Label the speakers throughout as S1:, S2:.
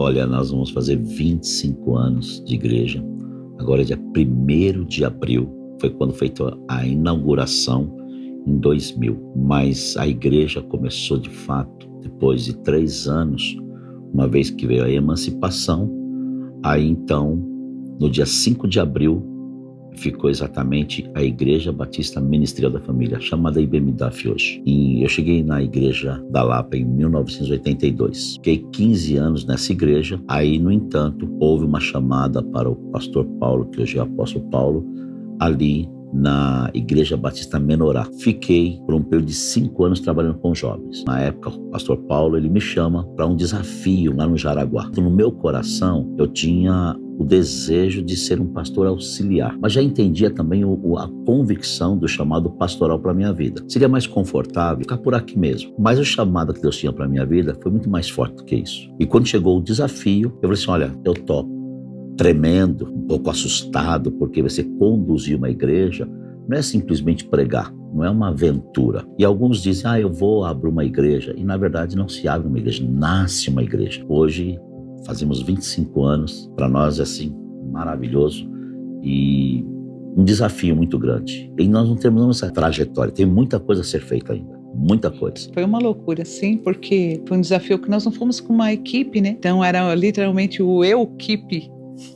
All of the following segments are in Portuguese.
S1: Olha, nós vamos fazer 25 anos de igreja. Agora, dia 1º de abril, foi quando feita a inauguração em 2000. Mas a igreja começou de fato depois de 3 anos, uma vez que veio a emancipação. Aí então, no dia 5 de abril, ficou exatamente a Igreja Batista Ministerial da Família, chamada IBMDAF hoje. E eu cheguei na Igreja da Lapa em 1982. Fiquei 15 anos nessa igreja. Aí, no entanto, houve uma chamada para o pastor Paulo, que hoje é o apóstolo Paulo, ali na Igreja Batista Menorá. Fiquei por um período de 5 anos trabalhando com jovens. Na época, o pastor Paulo, ele me chama para um desafio lá no Jaraguá. No meu coração, eu tinha o desejo de ser um pastor auxiliar, mas já entendia também a convicção do chamado pastoral para a minha vida. Seria mais confortável ficar por aqui mesmo, mas o chamado que Deus tinha para a minha vida foi muito mais forte do que isso. E quando chegou o desafio, eu falei assim, olha, eu topo. Tremendo, um pouco assustado, porque você conduzir uma igreja não é simplesmente pregar, não é uma aventura. E alguns dizem, eu vou abrir uma igreja, e na verdade não se abre uma igreja, nasce uma igreja. Hoje fazemos 25 anos, para nós é assim, maravilhoso e um desafio muito grande. E nós não temos essa trajetória, tem muita coisa a ser feita ainda. Muita coisa.
S2: Foi uma loucura, sim, porque foi um desafio que nós não fomos com uma equipe, né? Então era literalmente o eu-equipe,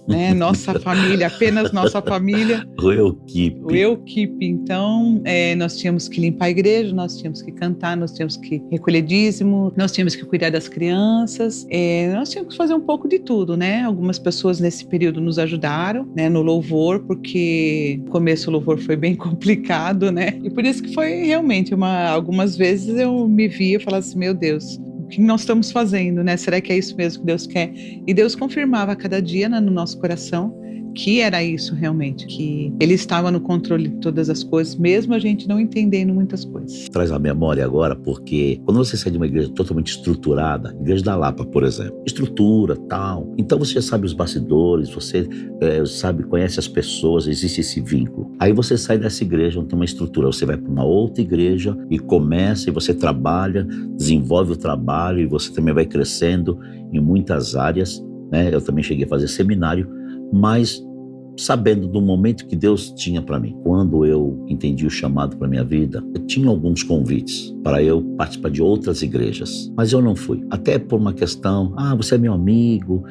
S2: né? Nossa família, apenas nossa família.
S1: O eu-equipe.
S2: O eu-equipe. Então, nós tínhamos que limpar a igreja, nós tínhamos que cantar, nós tínhamos que recolher dízimo, nós tínhamos que cuidar das crianças, nós tínhamos que fazer um pouco de tudo, né? Algumas pessoas nesse período nos ajudaram, né? No louvor, porque no começo o louvor foi bem complicado, né? E por isso que foi realmente algumas vezes eu me via e falava assim, meu Deus, o que nós estamos fazendo, né? Será que é isso mesmo que Deus quer? E Deus confirmava a cada dia, né, no nosso coração que era isso realmente, que Ele estava no controle de todas as coisas, mesmo a gente não entendendo muitas coisas.
S1: Traz a memória agora, porque quando você sai de uma igreja totalmente estruturada, Igreja da Lapa, por exemplo, estrutura, tal, então você já sabe os bastidores, você conhece as pessoas, existe esse vínculo. Aí você sai dessa igreja onde tem uma estrutura, você vai para uma outra igreja e começa, e você trabalha, desenvolve o trabalho, e você também vai crescendo em muitas áreas, né? Eu também cheguei a fazer seminário, mas sabendo do momento que Deus tinha para mim. Quando eu entendi o chamado para minha vida, eu tinha alguns convites para eu participar de outras igrejas, mas eu não fui. Até por uma questão, você é meu amigo,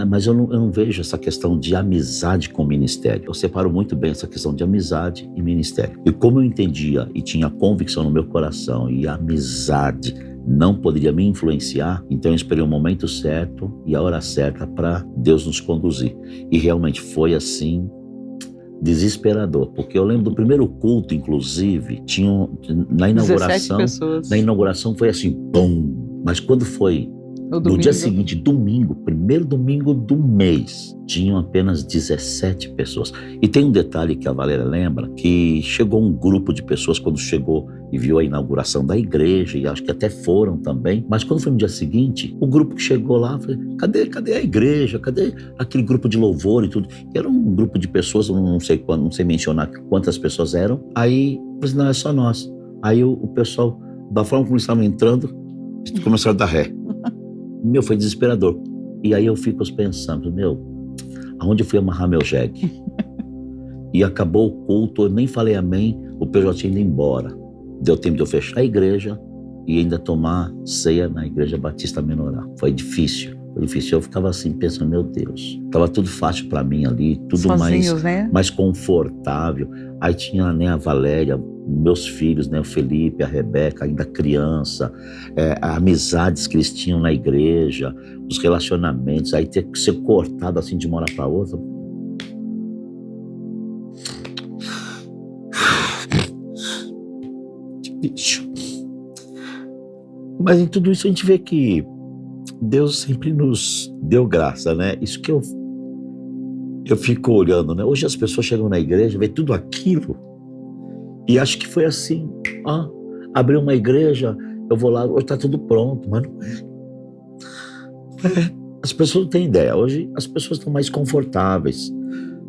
S1: mas eu não vejo essa questão de amizade com o ministério. Eu separo muito bem essa questão de amizade e ministério. E como eu entendia e tinha convicção no meu coração e a amizade não poderia me influenciar, então eu esperei o momento certo e a hora certa para Deus nos conduzir. E realmente foi assim, desesperador, porque eu lembro do primeiro culto, inclusive, na inauguração,
S2: 17 pessoas.
S1: Na inauguração foi assim, pum, mas quando foi no dia seguinte, domingo, primeiro domingo do mês, tinham apenas 17 pessoas. E tem um detalhe que a Valéria lembra, que chegou um grupo de pessoas quando chegou e viu a inauguração da igreja, e acho que até foram também, mas quando foi no dia seguinte, o grupo que chegou lá, falei, cadê a igreja, cadê aquele grupo de louvor e tudo? E era um grupo de pessoas, não sei mencionar quantas pessoas eram, aí, eu falei, não, é só nós. Aí o pessoal, da forma como eles estavam entrando, começaram a dar ré. Foi desesperador. E aí eu fico pensando, aonde eu fui amarrar meu jegue? E acabou o culto, eu nem falei amém, o pessoal tinha ido embora. Deu tempo de eu fechar a igreja e ainda tomar ceia na Igreja Batista Menorá. Foi difícil. Eu ficava assim pensando, meu Deus, tava tudo fácil para mim ali, tudo
S2: sozinhos,
S1: mais confortável. Aí tinha, a Valéria, meus filhos, o Felipe, a Rebeca, ainda criança, amizades que eles tinham na igreja, os relacionamentos, aí ter que ser cortado assim de uma hora para outra. Mas em tudo isso a gente vê que Deus sempre nos deu graça, né? Isso que eu fico olhando, né? Hoje as pessoas chegam na igreja, vê tudo aquilo e acho que foi assim, abriu uma igreja, eu vou lá, hoje tá tudo pronto, mas não é. As pessoas não têm ideia, hoje as pessoas estão mais confortáveis,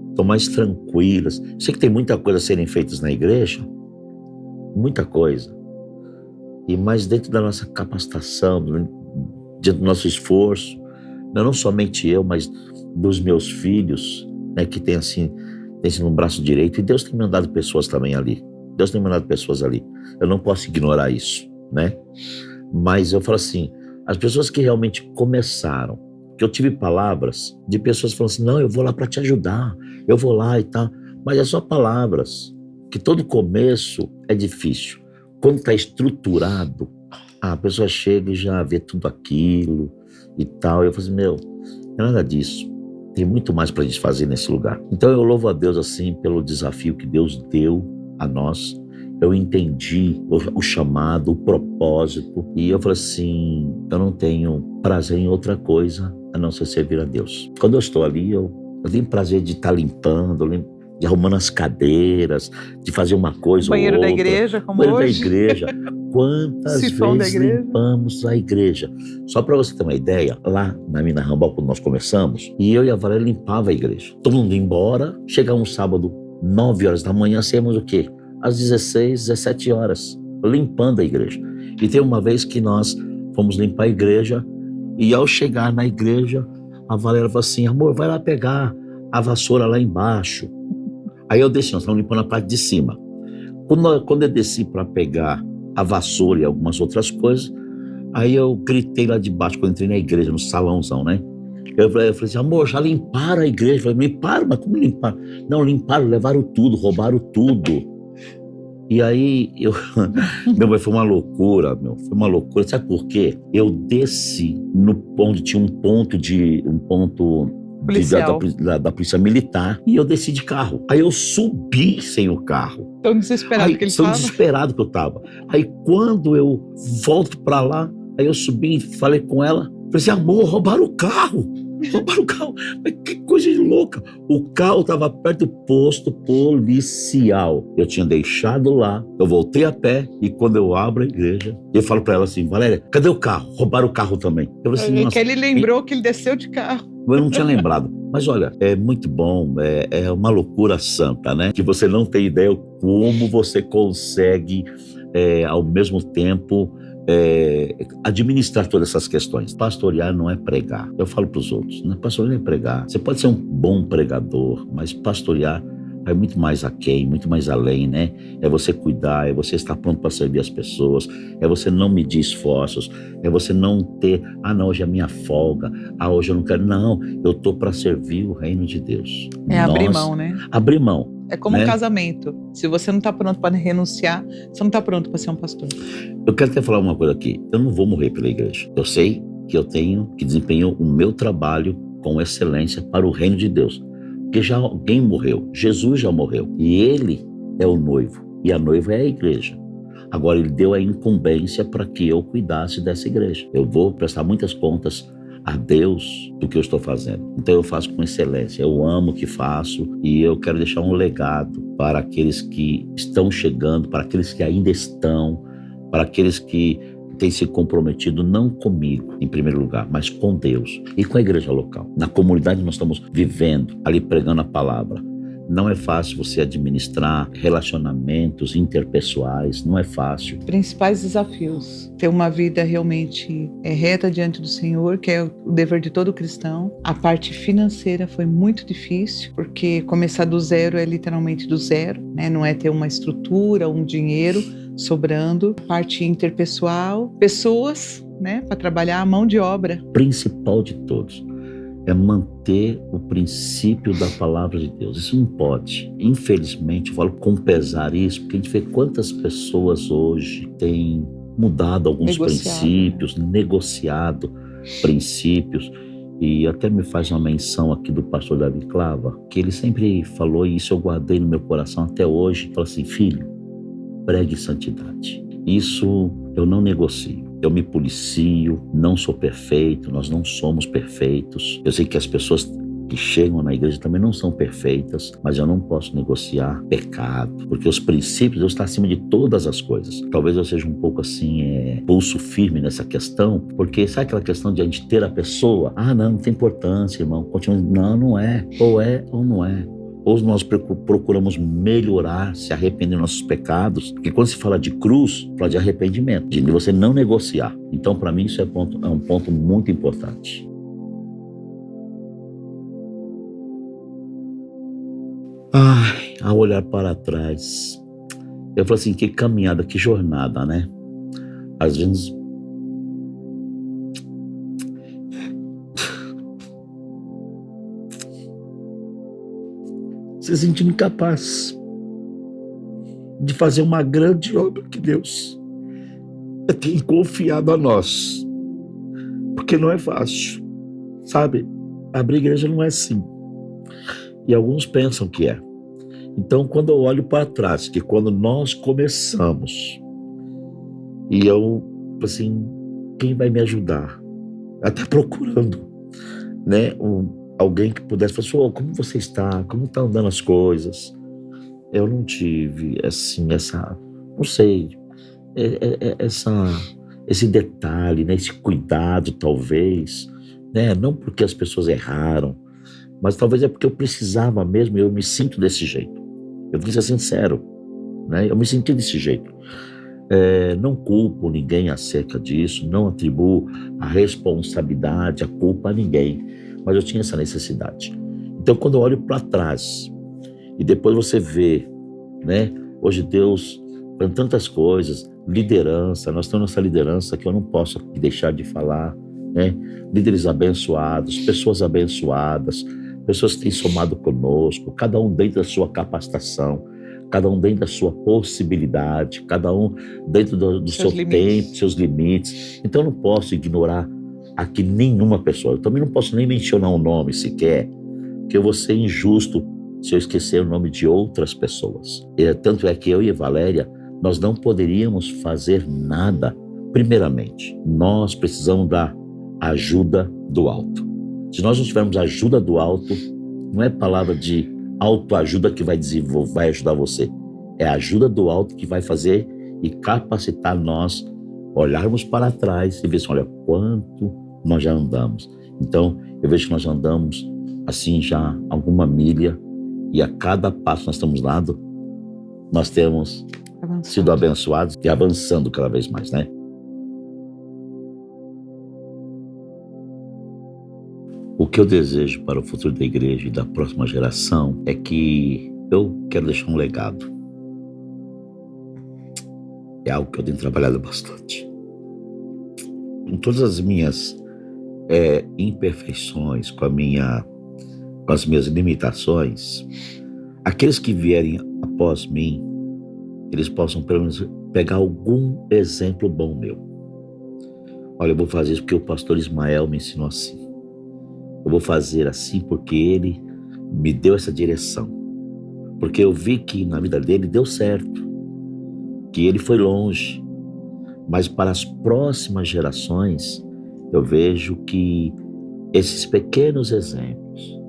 S1: estão mais tranquilas. Sei que tem muita coisa a serem feitas na igreja, muita coisa, mas dentro da nossa capacitação, dentro do nosso esforço, Não somente eu, mas dos meus filhos, né, que tem assim, tem sido no braço direito, e Deus tem mandado pessoas também ali. Deus tem mandado pessoas ali. Eu não posso ignorar isso, né? Mas eu falo assim, as pessoas que realmente começaram, que eu tive palavras de pessoas falando assim, não, eu vou lá para te ajudar, eu vou lá e tal, mas é só palavras, que todo começo é difícil. Quando está estruturado, a pessoa chega e já vê tudo aquilo e tal, eu falo assim, meu, não é nada disso, tem muito mais para a gente fazer nesse lugar. Então eu louvo a Deus assim pelo desafio que Deus deu a nós. Eu entendi o chamado, o propósito, e eu falei assim, eu não tenho prazer em outra coisa a não ser servir a Deus. Quando eu estou ali, eu tenho prazer de estar limpando, de arrumando as cadeiras, de fazer uma coisa ou outra.
S2: Banheiro da igreja, como
S1: Banheiro
S2: hoje.
S1: da igreja. Quantas
S2: Sifão da
S1: vezes
S2: igreja.
S1: limpamos a igreja? Só para você ter uma ideia, lá na Mina Rambal, quando nós começamos, e eu e a Valéria limpava a igreja. Todo mundo ia embora, chegava um sábado, 9 horas da manhã, saímos o quê? Às 16, 17 horas, limpando a igreja. E tem uma vez que nós fomos limpar a igreja, e ao chegar na igreja, a Valéria falou assim, amor, vai lá pegar a vassoura lá embaixo. Aí eu desci, nós estávamos limpando a parte de cima. Quando eu desci para pegar a vassoura e algumas outras coisas, aí eu gritei lá de baixo, quando eu entrei na igreja, no salãozão, né? Eu falei assim, amor, já limparam a igreja. Eu falei, limparam? Mas como limparam? Não, limparam, levaram tudo, roubaram tudo. E aí, foi uma loucura, foi uma loucura. Sabe por quê? Eu desci onde tinha um ponto
S2: Policial.
S1: da polícia militar, e eu desci de carro. Aí eu subi sem o carro.
S2: Tão desesperado que ele estava.
S1: Tão desesperado que eu estava. Aí quando eu volto pra lá, aí eu subi e falei com ela, falei assim, amor, roubaram o carro. Roubaram o carro. Mas que coisa louca. O carro estava perto do posto policial. Eu tinha deixado lá, eu voltei a pé, e quando eu abro a igreja, eu falo pra ela assim, Valéria, cadê o carro? Roubaram o carro também. Eu falei assim,
S2: nossa, que ele lembrou que ele desceu de carro.
S1: Eu não tinha lembrado. Mas olha, é muito bom, é uma loucura santa, né? Que você não tem ideia como você consegue, ao mesmo tempo, administrar todas essas questões. Pastorear não é pregar. Eu falo para os outros, né? Pastorear não é pregar. Você pode ser um bom pregador, mas pastorear vai muito mais aquém, muito mais além, né? É você cuidar, é você estar pronto para servir as pessoas, é você não medir esforços, é você não ter, não, hoje é minha folga, hoje eu não quero. Não, eu estou para servir o reino de Deus.
S2: Abrir mão, né?
S1: Abrir mão.
S2: É como
S1: né?
S2: um casamento. Se você não está pronto para renunciar, você não está pronto para ser um pastor.
S1: Eu quero até falar uma coisa aqui. Eu não vou morrer pela igreja. Eu sei que eu tenho que desempenhar o meu trabalho com excelência para o reino de Deus. Porque já alguém morreu. Jesus já morreu. E ele é o noivo. E a noiva é a igreja. Agora ele deu a incumbência para que eu cuidasse dessa igreja. Eu vou prestar muitas contas a Deus do que eu estou fazendo. Então eu faço com excelência. Eu amo o que faço e eu quero deixar um legado para aqueles que estão chegando, para aqueles que ainda estão, para aqueles que têm se comprometido não comigo, em primeiro lugar, mas com Deus e com a igreja local. Na comunidade nós estamos vivendo, ali pregando a palavra. Não é fácil você administrar relacionamentos interpessoais, não é fácil.
S2: Principais desafios. Ter uma vida realmente reta diante do Senhor, que é o dever de todo cristão. A parte financeira foi muito difícil, porque começar do zero é literalmente do zero, né? Não é ter uma estrutura, um dinheiro sobrando. A parte interpessoal, pessoas, né? Para trabalhar, a mão de obra.
S1: Principal de todos é manter o princípio da palavra de Deus. Isso não pode. Infelizmente, eu falo com pesar isso, porque a gente vê quantas pessoas hoje têm mudado alguns princípios, negociado princípios. E até me faz uma menção aqui do pastor Davi Clava, que ele sempre falou, e isso eu guardei no meu coração até hoje, falou assim, filho, pregue santidade. Isso eu não negocio. Eu me policio, não sou perfeito, nós não somos perfeitos. Eu sei que as pessoas que chegam na igreja também não são perfeitas, mas eu não posso negociar pecado, porque os princípios, Deus está acima de todas as coisas. Talvez eu seja um pouco assim, pulso firme nessa questão, porque sabe aquela questão de a gente ter a pessoa? Não tem importância, irmão. Continua. Não, não é. Ou é ou não é. Ou nós procuramos melhorar, se arrepender dos nossos pecados, porque quando se fala de cruz, fala de arrependimento, de você não negociar. Então, para mim, isso é um ponto muito importante. Ai, ao olhar para trás, eu falo assim, que caminhada, que jornada, né? Às vezes se sentindo incapaz de fazer uma grande obra que Deus tem confiado a nós, porque não é fácil, sabe? Abrir igreja não é assim, e alguns pensam que é. Então, quando eu olho para trás, que quando nós começamos, e eu, assim, quem vai me ajudar? Até procurando, né, alguém que pudesse falar assim, "Ô, como você está? Como estão andando as coisas?" Eu não tive, assim, não sei, esse detalhe, né, esse cuidado, talvez, né, não porque as pessoas erraram, mas talvez é porque eu precisava mesmo, e eu me sinto desse jeito. Eu vou ser sincero, né, eu me senti desse jeito. Não culpo ninguém acerca disso, não atribuo a responsabilidade, a culpa a ninguém, mas eu tinha essa necessidade. Então, quando eu olho para trás e depois você vê, né, hoje Deus faz tantas coisas, liderança, nós temos essa liderança que eu não posso deixar de falar, né? Líderes abençoados, pessoas abençoadas, pessoas que têm somado conosco, cada um dentro da sua capacitação, cada um dentro da sua possibilidade, cada um dentro do seu tempo, seus limites. Então eu não posso ignorar aqui nenhuma pessoa. Eu também não posso nem mencionar um nome sequer, porque eu vou ser injusto se eu esquecer o nome de outras pessoas. Tanto é que eu e a Valéria, nós não poderíamos fazer nada. Primeiramente, nós precisamos da ajuda do alto. Se nós não tivermos ajuda do alto, não é palavra de autoajuda que vai ajudar você. É a ajuda do alto que vai fazer e capacitar nós, olharmos para trás e ver assim, olha, quanto nós já andamos. Então, eu vejo que nós já andamos assim já alguma milha, e a cada passo nós estamos dando, nós temos sido abençoados e avançando cada vez mais, né? O que eu desejo para o futuro da igreja e da próxima geração é que eu quero deixar um legado. É algo que eu tenho trabalhado bastante. Com todas as minhas imperfeições, com as minhas limitações, aqueles que vierem após mim, eles possam pelo menos pegar algum exemplo bom meu. Olha, eu vou fazer isso porque o pastor Ismael me ensinou assim. Eu vou fazer assim porque ele me deu essa direção. Porque eu vi que na vida dele deu certo, que ele foi longe. Mas para as próximas gerações, eu vejo que esses pequenos exemplos,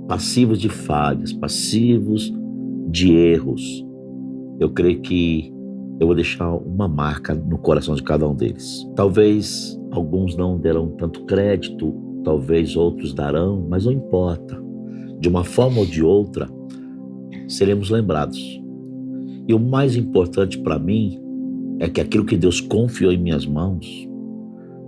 S1: passivos de falhas, passivos de erros, eu creio que eu vou deixar uma marca no coração de cada um deles. Talvez alguns não derão tanto crédito, talvez outros darão, mas não importa. De uma forma ou de outra, seremos lembrados. E o mais importante para mim é que aquilo que Deus confiou em minhas mãos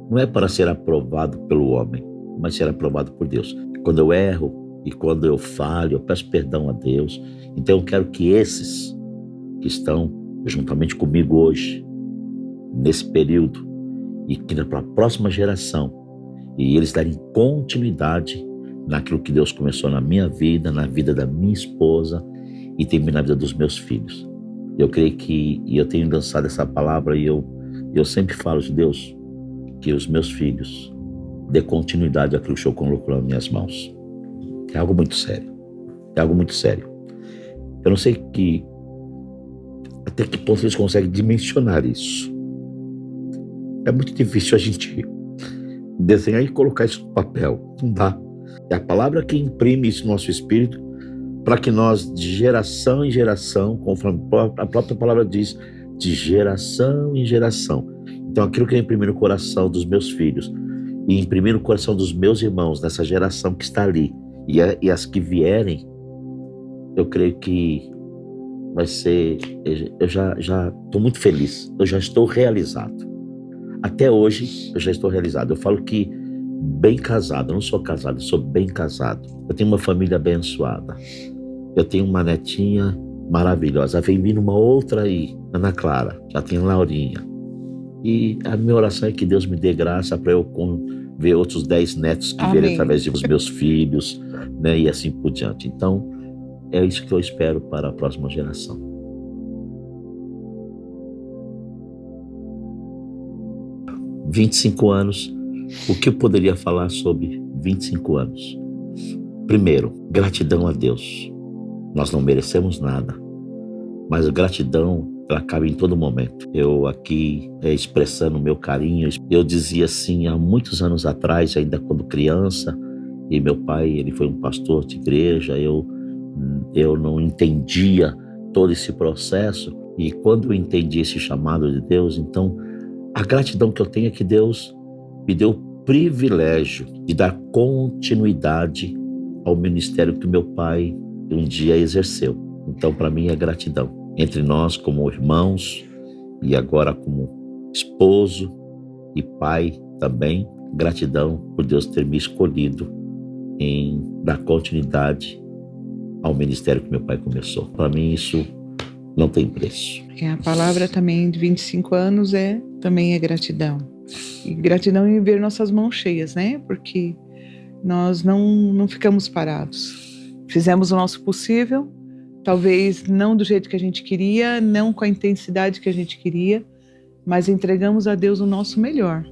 S1: não é para ser aprovado pelo homem, mas ser aprovado por Deus. Quando eu erro e quando eu falho, eu peço perdão a Deus. Então eu quero que esses que estão juntamente comigo hoje, nesse período, e que para a próxima geração, e eles darem continuidade naquilo que Deus começou na minha vida, na vida da minha esposa e também na vida dos meus filhos. Eu creio que, e eu tenho lançado essa palavra, e eu sempre falo de Deus, que os meus filhos dê continuidade àquilo que o Senhor colocou nas minhas mãos. É algo muito sério. É algo muito sério. Eu não sei até que ponto eles conseguem dimensionar isso. É muito difícil a gente desenhar e colocar isso no papel. Não dá. É a palavra que imprime isso no nosso espírito para que nós, de geração em geração, conforme a própria palavra diz, de geração em geração. Então aquilo que eu imprimi no coração dos meus filhos e imprimi no coração dos meus irmãos, nessa geração que está ali, e as que vierem, eu creio que vai ser, eu já estou muito feliz, eu já estou realizado. Até hoje eu já estou realizado. Eu falo que bem casado, eu não sou casado, eu sou bem casado. Eu tenho uma família abençoada. Eu tenho uma netinha maravilhosa. Vem vindo uma outra aí, Ana Clara. Já tem Laurinha. E a minha oração é que Deus me dê graça para eu ver outros 10 netos que virem através dos meus filhos, né? E assim por diante. Então, é isso que eu espero para a próxima geração. Há 25 anos, o que eu poderia falar sobre 25 anos? Primeiro, gratidão a Deus. Nós não merecemos nada, mas a gratidão, ela cabe em todo momento. Eu aqui expressando o meu carinho, eu dizia assim há muitos anos atrás, ainda quando criança, e meu pai, ele foi um pastor de igreja, eu não entendia todo esse processo, e quando eu entendi esse chamado de Deus, então a gratidão que eu tenho é que Deus me deu o privilégio de dar continuidade ao ministério que meu pai um dia exerceu. Então, para mim, é gratidão. Entre nós, como irmãos, e agora como esposo e pai também, gratidão por Deus ter me escolhido em dar continuidade ao ministério que meu pai começou. Para mim, isso não tem preço.
S2: A palavra também de 25 anos também é gratidão. E gratidão em ver nossas mãos cheias, né? Porque nós não ficamos parados. Fizemos o nosso possível, talvez não do jeito que a gente queria, não com a intensidade que a gente queria, mas entregamos a Deus o nosso melhor,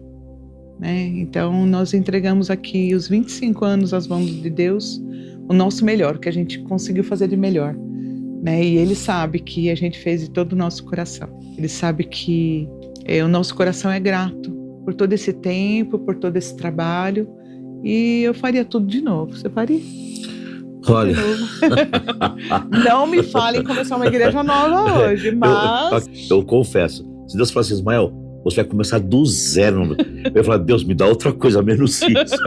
S2: né? Então, nós entregamos aqui os 25 anos às mãos de Deus, o nosso melhor, o que a gente conseguiu fazer de melhor, né? E Ele sabe que a gente fez de todo o nosso coração. Ele sabe que o nosso coração é grato por todo esse tempo, por todo esse trabalho, e eu faria tudo de novo. Você faria?
S1: Olha,
S2: não me falem começar uma igreja nova hoje, mas
S1: eu confesso, se Deus falar assim, Ismael, você vai começar do zero. Eu ia falar, Deus, me dá outra coisa menos isso.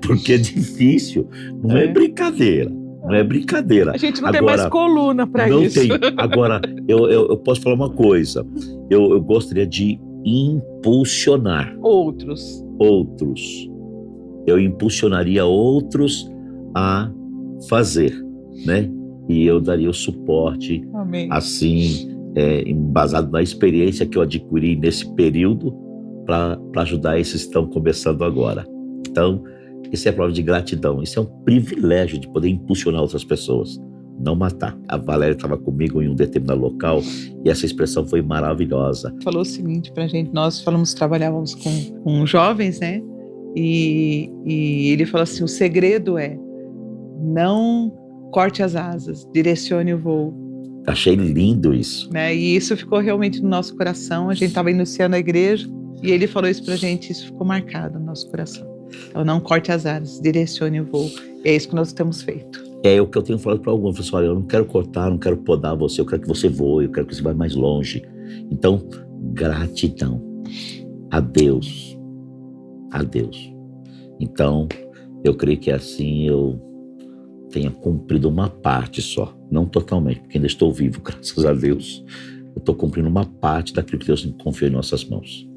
S1: Porque é difícil, não é brincadeira. Não é brincadeira.
S2: A gente não tem mais coluna para isso.
S1: Não tem. Agora, eu posso falar uma coisa. Eu gostaria de impulsionar
S2: outros.
S1: Eu impulsionaria outros a fazer, né? E eu daria o suporte,
S2: amém,
S1: assim, embasado na experiência que eu adquiri nesse período para ajudar esses que estão começando agora. Então, isso é prova de gratidão. Isso é um privilégio de poder impulsionar outras pessoas, não matar. A Valéria estava comigo em um determinado local e essa expressão foi maravilhosa.
S2: Falou o seguinte pra gente, nós trabalhávamos com jovens, né? E ele falou assim, o segredo é não corte as asas, direcione o voo.
S1: Achei lindo isso.
S2: Né? E isso ficou realmente no nosso coração. A gente estava iniciando a igreja e ele falou isso pra gente, isso ficou marcado no nosso coração. Então não corte as asas, direcione o voo. E é isso que nós temos feito.
S1: É o que eu tenho falado para alguns, pessoal, eu não quero cortar, não quero podar você, eu quero que você voe, eu quero que você vá mais longe. Então, gratidão a Deus. A Deus. Então, eu creio que assim eu tenha cumprido uma parte só, não totalmente, porque ainda estou vivo, graças a Deus. Eu estou cumprindo uma parte daquilo que Deus confiou em nossas mãos.